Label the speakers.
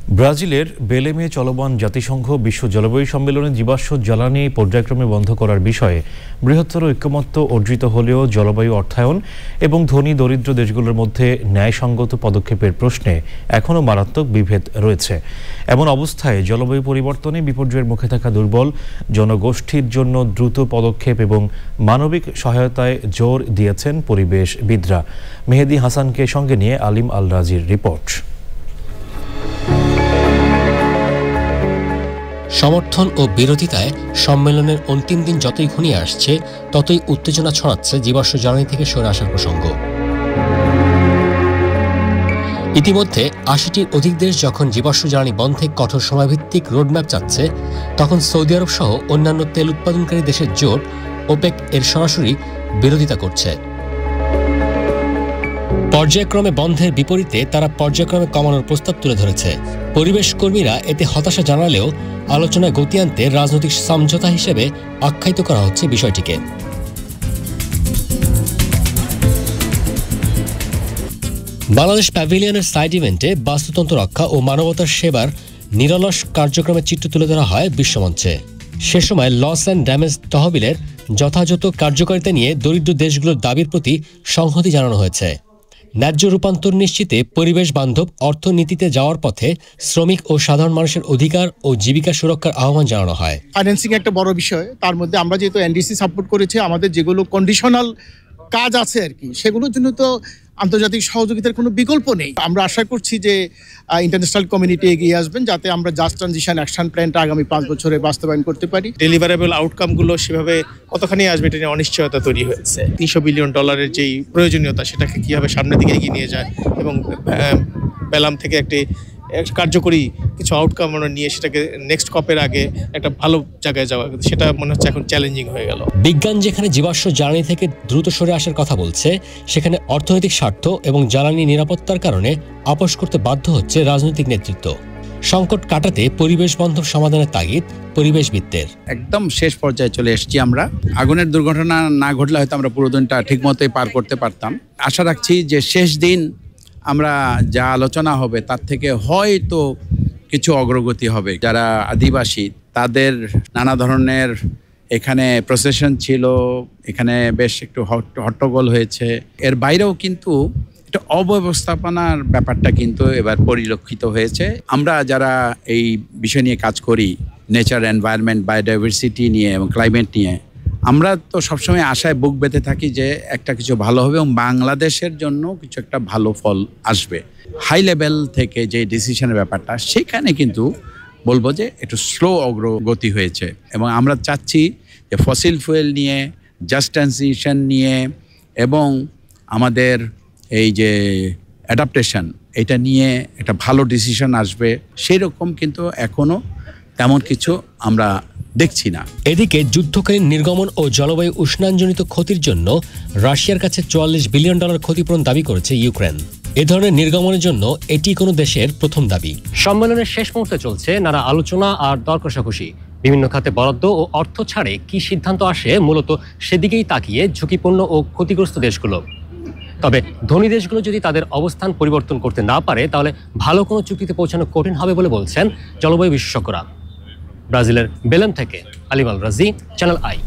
Speaker 1: ব্রাজিলের বেলেমে চলমান জাতিসংঘ বিশ্ব জলবায়ু সম্মেলনে জীবাশ্ম জ্বালানি পর্যায়ক্রমে বন্ধ করার বিষয়ে বৃহত্তর ঐকমত্য অর্জিত হলেও জলবায়ু অর্থায়ন এবং ধনী দরিদ্র দেশগুলোর মধ্যে ন্যায়সঙ্গত পদক্ষেপের প্রশ্নে এখনও মারাত্মক বিভেদ রয়েছে। এমন অবস্থায় জলবায়ু পরিবর্তনে বিপর্যয়ের মুখে থাকা দুর্বল জনগোষ্ঠীর জন্য দ্রুত পদক্ষেপ এবং মানবিক সহায়তায় জোর দিয়েছেন পরিবেশবিদরা। মেহেদী হাসানকে সঙ্গে নিয়ে আলিম আল রাজির রিপোর্ট।
Speaker 2: সমর্থন ও বিরোধিতায় সম্মেলনের অন্তিম দিন যতই ঘনিয়ে আসছে ততই উত্তেজনা ছড়াচ্ছে জীবাশ্ম জ্বালানি থেকে সরে আসার প্রসঙ্গ। ইতিমধ্যে ৮০টির অধিক দেশ যখন জীবাশ্ম জ্বালানি বন্ধে কঠোর সময়ভিত্তিক রোডম্যাপ চাচ্ছে, তখন সৌদি আরব সহ অন্যান্য তেল উৎপাদনকারী দেশের জোট ওপেক এর সরাসরি বিরোধিতা করছে। পর্যায়ক্রমে বন্ধের বিপরীতে তারা পর্যায়ক্রমে কমানোর প্রস্তাব তুলে ধরেছে। পরিবেশ কর্মীরা এতে হতাশা জানালেও আলোচনায় গতি আনতে রাজনৈতিক সমঝোতা হিসেবে আখ্যায়িত করা হচ্ছে বিষয়টিকে। বাংলাদেশ প্যাভিলিয়নের সাইড ইভেন্টে বাস্তুতন্ত্র রক্ষা ও মানবতার সেবার নিরলস কার্যক্রমের চিত্র তুলে ধরা হয় বিশ্বমঞ্চে। সে সময় লস অ্যান্ড ড্যামেজ তহবিলের যথাযথ কার্যকারিতা নিয়ে দরিদ্র দেশগুলোর দাবির প্রতি সংহতি জানানো হয়েছে। ন্যায্য রূপান্তর নিশ্চিতে পরিবেশ বান্ধব অর্থনীতিতে যাওয়ার পথে শ্রমিক ও সাধারণ মানুষের অধিকার ও জীবিকা সুরক্ষার আহ্বান জানানো হয়।
Speaker 3: ফাইন্যান্সিং একটা বড় বিষয়, তার মধ্যে আমরা যেহেতু এনডিসি সাপোর্ট করেছি, আমাদের যেগুলো কন্ডিশনাল কাজ আছে আর কি, সেগুলোর জন্য তো আন্তর্জাতিক সহযোগিতার কোনো বিকল্প নেই। আমরা আশা করছি যে ইন্টারন্যাশনাল কমিউনিটি এগিয়ে আসবেন যাতে আমরা জাস্ট ট্রানজিশন অ্যাকশন প্ল্যানটা আগামী ৫ বছরে বাস্তবায়ন করতে পারি।
Speaker 4: ডেলিভারেবল আউটকামগুলো সেভাবে কতখানি আসবে এটা নিয়ে অনিশ্চয়তা তৈরি হয়েছে। $300 বিলিয়ন যেই প্রয়োজনীয়তা সেটাকে কীভাবে সামনের দিকে এগিয়ে নিয়ে যায় এবং বেলাম থেকে একটি কার্যকরী কিছু আউটকাম নিয়ে সেটাকে নেক্সট কপের আগে একটা ভালো জায়গায় যাওয়া, সেটা মনে হচ্ছে এখন চ্যালেঞ্জিং হয়ে গেল।
Speaker 2: বিজ্ঞান যেখানে জীবাশ্ম জ্বালানি থেকে দ্রুত সরে আসার কথা বলছে, সেখানে অর্থনৈতিক স্বার্থ এবং জ্বালানি নিরাপত্তার কারণে আপোষ করতে বাধ্য হচ্ছে রাজনৈতিক নেতৃত্ব। সংকট কাটাতে পরিবেশ বান্ধব সমাধানের তাগিদ পরিবেশবিদদের।
Speaker 5: একদম শেষ পর্যায়ে চলে এসেছি আমরা। আগুনের দুর্ঘটনা না ঘটলে হয়তো আমরা পুরো দিনটা ঠিক মতোই পার করতে পারতাম। আশা রাখছি যে শেষ দিন আমরা যা আলোচনা হবে তার থেকে হয়তো কিছু অগ্রগতি হবে। যারা আদিবাসী তাদের নানা ধরনের এখানে প্রসেশন ছিল, এখানে বেশ একটু হট্টগোল হয়েছে। এর বাইরেও কিন্তু একটা অব্যবস্থাপনার ব্যাপারটা কিন্তু এবার পরিলক্ষিত হয়েছে। আমরা যারা এই বিষয় নিয়ে কাজ করি, নেচার, এনভায়রনমেন্ট, বায়োডাইভার্সিটি নিয়ে এবং ক্লাইমেট নিয়ে, আমরা তো সবসময় আশায় বুক বেঁধে থাকি যে একটা কিছু ভালো হবে এবং বাংলাদেশের জন্য কিছু একটা ভালো ফল আসবে। হাই লেভেল থেকে যে ডিসিশনের ব্যাপারটা, সেখানে কিন্তু বলবো যে একটু স্লো অগ্রগতি হয়েছে এবং আমরা চাচ্ছি যে ফসিল ফুয়েল নিয়ে, জাস্ট ট্রানজিশন নিয়ে এবং আমাদের এই যে অ্যাডাপ্টেশন, এটা নিয়ে একটা ভালো ডিসিশন আসবে। সেই রকম কিন্তু এখনও তেমন কিছু আমরা দেখছি না।
Speaker 2: এদিকে যুদ্ধকালীন নির্গমন ও জলবায়ু উষ্ণায়নজনিত ক্ষতির জন্য রাশিয়ার কাছে $44 বিলিয়ন ক্ষতিপূরণ দাবি করেছে ইউক্রেন। এ ধরনের নির্গমনের জন্য এটি কোনো দেশের প্রথম দাবি। সম্মেলনের শেষ মুহূর্তে চলছে নানা আলোচনা আর দর কষাকষি। বিভিন্ন খাতে বরাদ্দ ও অর্থ ছাড়ে কি সিদ্ধান্ত আসে, মূলত সেদিকেই তাকিয়ে ঝুঁকিপূর্ণ ও ক্ষতিগ্রস্ত দেশগুলো। তবে ধনী দেশগুলো যদি তাদের অবস্থান পরিবর্তন করতে না পারে, তাহলে ভালো কোনো চুক্তিতে পৌঁছানো কঠিন হবে বলে বলছেন জলবায়ু বিশেষজ্ঞরা। ব্রাজিলের বেলেম থেকে আলিম আল রাজি, চ্যানেল আই।